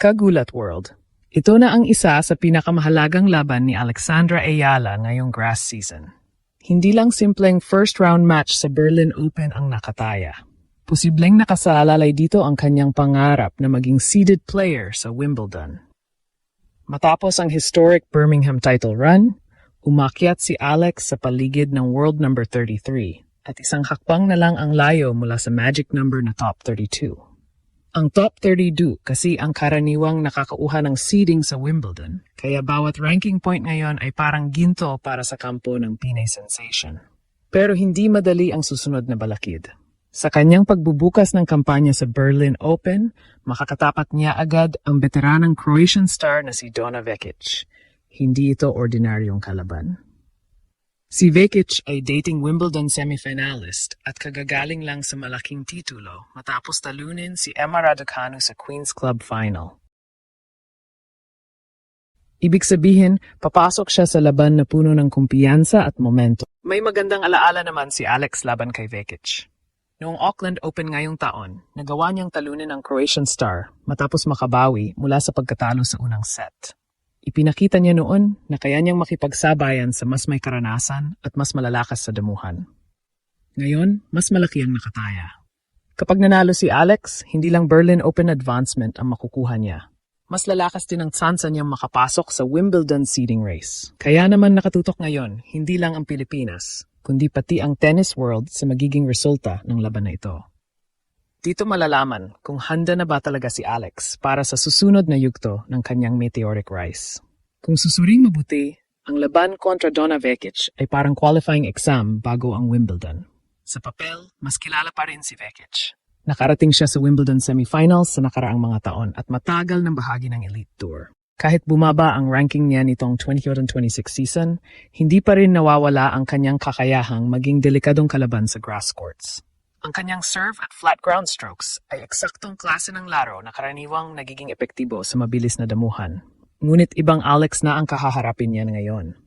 Kagulat World. Ito na ang isa sa pinakamahalagang laban ni Alexandra Ayala ngayong grass season. Hindi lang simpleng first round match sa Berlin Open ang nakataya. Posibleng nakasalalay dito ang kanyang pangarap na maging seeded player sa Wimbledon. Matapos ang historic Birmingham title run, umakyat si Alex sa paligid ng world number 33 at isang hakbang na lang ang layo mula sa magic number na top 32. Ang top 32 kasi ang karaniwang nakakauha ng seeding sa Wimbledon, kaya bawat ranking point ngayon ay parang ginto para sa kampo ng Pinay Sensation. Pero hindi madali ang susunod na balakid. Sa kanyang pagbubukas ng kampanya sa Berlin Open, makakatapat niya agad ang veteranang Croatian star na si Dona Vekic. Hindi ito ordinaryong kalaban. Si Vekic ay dating Wimbledon semifinalist at kagagaling lang sa malaking titulo matapos talunin si Emma Raducanu sa Queen's Club Final. Ibig sabihin, papasok siya sa laban na puno ng kumpiyansa at momento. May magandang alaala naman si Alex laban kay Vekic. Noong Auckland Open ngayong taon, nagawa niyang talunin ang Croatian star matapos makabawi mula sa pagkatalo sa unang set. Ipinakita niya noon na kaya niyang makipagsabayan sa mas may karanasan at mas malalakas sa damuhan. Ngayon, mas malaki ang nakataya. Kapag nanalo si Alex, hindi lang Berlin Open advancement ang makukuha niya. Mas lalakas din ang tsansa niyang makapasok sa Wimbledon seeding race. Kaya naman nakatutok ngayon, hindi lang ang Pilipinas, kundi pati ang tennis world sa magiging resulta ng laban na ito. Dito malalaman kung handa na ba talaga si Alex para sa susunod na yugto ng kanyang meteoric rise. Kung susuring mabuti, ang laban kontra Dona Vekic ay parang qualifying exam bago ang Wimbledon. Sa papel, mas kilala pa rin si Vekic. Nakarating siya sa Wimbledon semifinals sa nakaraang mga taon at matagal ng bahagi ng Elite Tour. Kahit bumaba ang ranking niya nitong 2026 season, hindi pa rin nawawala ang kanyang kakayahang maging delikadong kalaban sa grass courts. Ang kanyang serve at flat ground strokes ay eksaktong klase ng laro na karaniwang nagiging epektibo sa mabilis na damuhan. Ngunit ibang Alex na ang kahaharapin niya ngayon.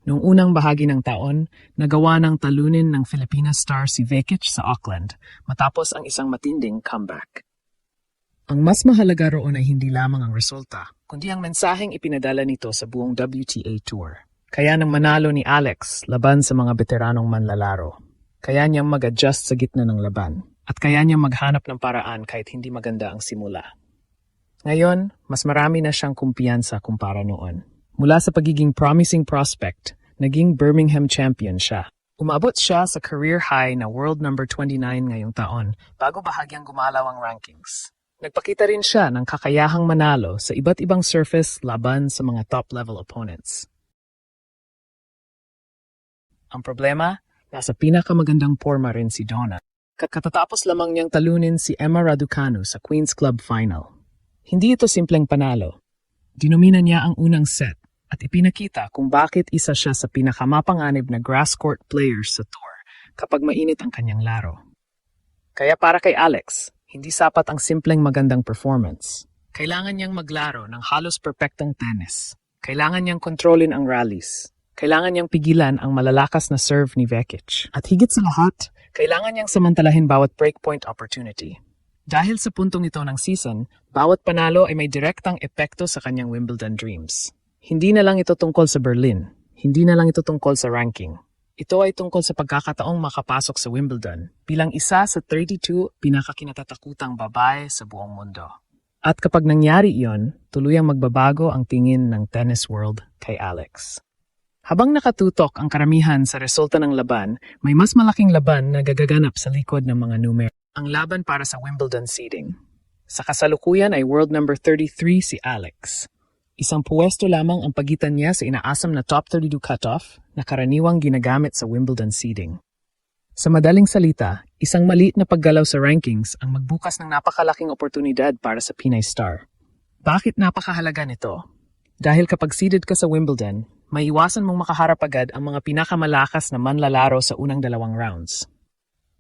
Noong unang bahagi ng taon, nagawa ng talunin ng Filipina star si Vekic sa Auckland matapos ang isang matinding comeback. Ang mas mahalaga roon ay hindi lamang ang resulta, kundi ang mensaheng ipinadala nito sa buong WTA Tour. Kaya nang manalo ni Alex laban sa mga veteranong manlalaro. Kaya niyang mag-adjust sa gitna ng laban at kaya niyang maghanap ng paraan kahit hindi maganda ang simula. Ngayon, mas marami na siyang kumpiyansa kumpara noon. Mula sa pagiging promising prospect, naging Birmingham champion siya. Umabot siya sa career high na world number 29 ngayong taon bago bahagyang gumalaw ang rankings. Nagpakita rin siya ng kakayahang manalo sa iba't ibang surface laban sa mga top-level opponents. Ang problema, nasa pinakamagandang forma rin si Dona. Katatapos lamang niyang talunin si Emma Raducanu sa Queen's Club Final. Hindi ito simpleng panalo. Dinomina niya ang unang set at ipinakita kung bakit isa siya sa pinakamapanganib na grass court players sa tour kapag mainit ang kanyang laro. Kaya para kay Alex, hindi sapat ang simpleng magandang performance. Kailangan niyang maglaro ng halos perpektong tennis. Kailangan niyang kontrolin ang rallies. Kailangan niyang pigilan ang malalakas na serve ni Vekic. At higit sa lahat, kailangan niyang samantalahin bawat breakpoint opportunity. Dahil sa puntong ito ng season, bawat panalo ay may direktang epekto sa kanyang Wimbledon dreams. Hindi na lang ito tungkol sa Berlin. Hindi na lang ito tungkol sa ranking. Ito ay tungkol sa pagkakataong makapasok sa Wimbledon bilang isa sa 32 pinakakinatatakutang babae sa buong mundo. At kapag nangyari iyon, tuluyang magbabago ang tingin ng tennis world kay Alex. Habang nakatutok ang karamihan sa resulta ng laban, may mas malaking laban na gagaganap sa likod ng mga numero. Ang laban para sa Wimbledon seeding. Sa kasalukuyan ay world number 33 si Alex. Isang puwesto lamang ang pagitan niya sa inaasam na top 32 cutoff na karaniwang ginagamit sa Wimbledon seeding. Sa madaling salita, isang maliit na paggalaw sa rankings ang magbukas ng napakalaking oportunidad para sa Pinay star. Bakit napakahalaga nito? Dahil kapag seeded ka sa Wimbledon, may iwasan mong makaharap agad ang mga pinakamalakas na manlalaro sa unang dalawang rounds.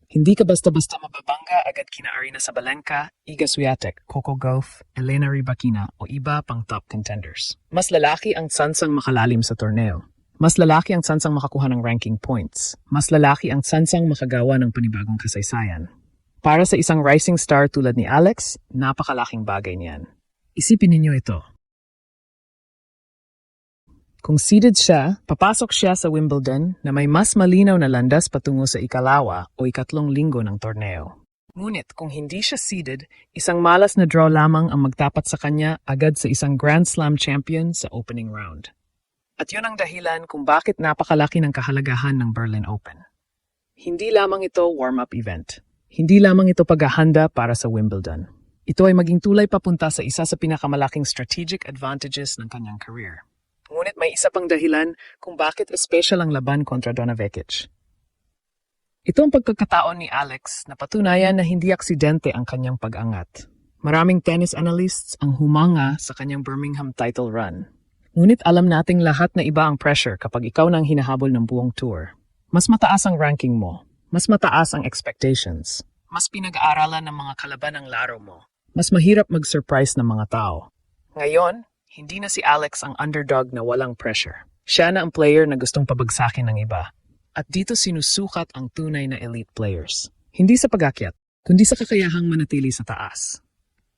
Hindi ka basta-basta mababangga agad kina Aryna Sabalenka, Iga Swiatek, Coco Gauff, Elena Rybakina o iba pang top contenders. Mas lalaki ang tsansang makalalim sa torneo. Mas lalaki ang tsansang makakuha ng ranking points. Mas lalaki ang tsansang makagawa ng panibagong kasaysayan. Para sa isang rising star tulad ni Alex, napakalaking bagay niyan. Isipin ninyo ito. Kung seeded siya, papasok siya sa Wimbledon na may mas malinaw na landas patungo sa ikalawa o ikatlong linggo ng torneo. Ngunit kung hindi siya seeded, isang malas na draw lamang ang magtapat sa kanya agad sa isang Grand Slam champion sa opening round. At yun ang dahilan kung bakit napakalaki ng kahalagahan ng Berlin Open. Hindi lamang ito warm-up event. Hindi lamang ito paghahanda para sa Wimbledon. Ito ay maging tulay papunta sa isa sa pinakamalaking strategic advantages ng kanyang career. Ngunit may isa pang dahilan kung bakit espesyal ang laban kontra Dona Vekic. Ito ang pagkakataon ni Alex na patunayan na hindi aksidente ang kanyang pag-angat. Maraming tennis analysts ang humanga sa kanyang Birmingham title run. Ngunit alam nating lahat na iba ang pressure kapag ikaw nang hinahabol ng buong tour. Mas mataas ang ranking mo, mas mataas ang expectations, mas pinag-aaralan ng mga kalaban ang laro mo, mas mahirap mag-surprise ng mga tao. Ngayon, hindi na si Alex ang underdog na walang pressure. Siya na ang player na gustong pabagsakin ng iba. At dito sinusukat ang tunay na elite players. Hindi sa pag-akyat, kundi sa kakayahang manatili sa taas.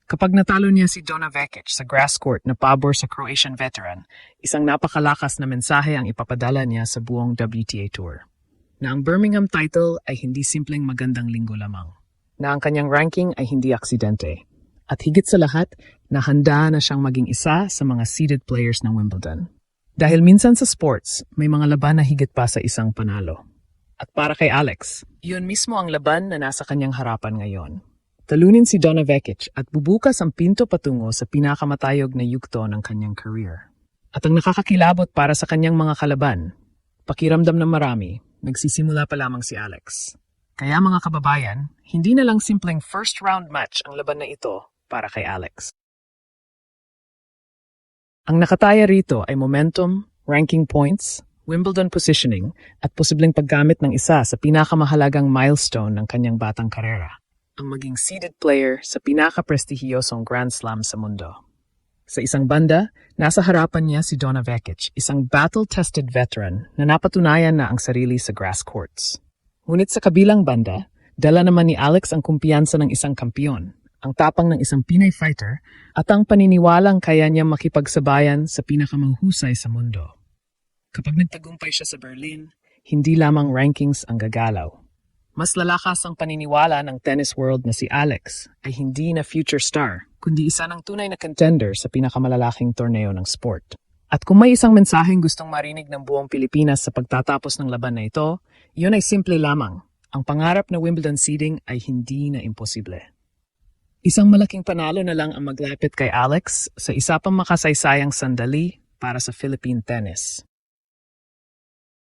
Kapag natalo niya si Dona Vekic sa grass court na pabor sa Croatian veteran, isang napakalakas na mensahe ang ipapadala niya sa buong WTA Tour. Na ang Birmingham title ay hindi simpleng magandang linggo lamang. Na ang kanyang ranking ay hindi aksidente. At higit sa lahat, na handa na siyang maging isa sa mga seeded players ng Wimbledon. Dahil minsan sa sports, may mga laban na higit pa sa isang panalo. At para kay Alex, iyon mismo ang laban na nasa kanyang harapan ngayon. Talunin si Dona Vekic at bubukas ang pinto patungo sa pinakamatayog na yugto ng kanyang career. At ang nakakakilabot para sa kanyang mga kalaban, pakiramdam ng marami, nagsisimula pa lamang si Alex. Kaya mga kababayan, hindi na lang simpleng first round match ang laban na ito para kay Alex. Ang nakataya rito ay momentum, ranking points, Wimbledon positioning, at posibleng paggamit ng isa sa pinakamahalagang milestone ng kanyang batang karera, ang maging seeded player sa pinaka-prestihiyosong Grand Slam sa mundo. Sa isang banda, nasa harapan niya si Dona Vekic, isang battle-tested veteran na napatunayan na ang sarili sa grass courts. Ngunit sa kabilang banda, dala naman ni Alex ang kumpiyansa ng isang kampiyon, ang tapang ng isang Pinay fighter, at ang paniniwalang kaya niya makipagsabayan sa pinakamahusay sa mundo. Kapag nagtagumpay siya sa Berlin, hindi lamang rankings ang gagalaw. Mas lalakas ang paniniwala ng tennis world na si Alex ay hindi na future star, kundi isa ng tunay na contender sa pinakamalalaking torneo ng sport. At kung may isang mensaheng gustong marinig ng buong Pilipinas sa pagtatapos ng laban na ito, iyon ay simple lamang. Ang pangarap na Wimbledon seeding ay hindi na imposible. Isang malaking panalo na lang ang maglapit kay Alex sa isa pang makasaysayang sandali para sa Philippine tennis.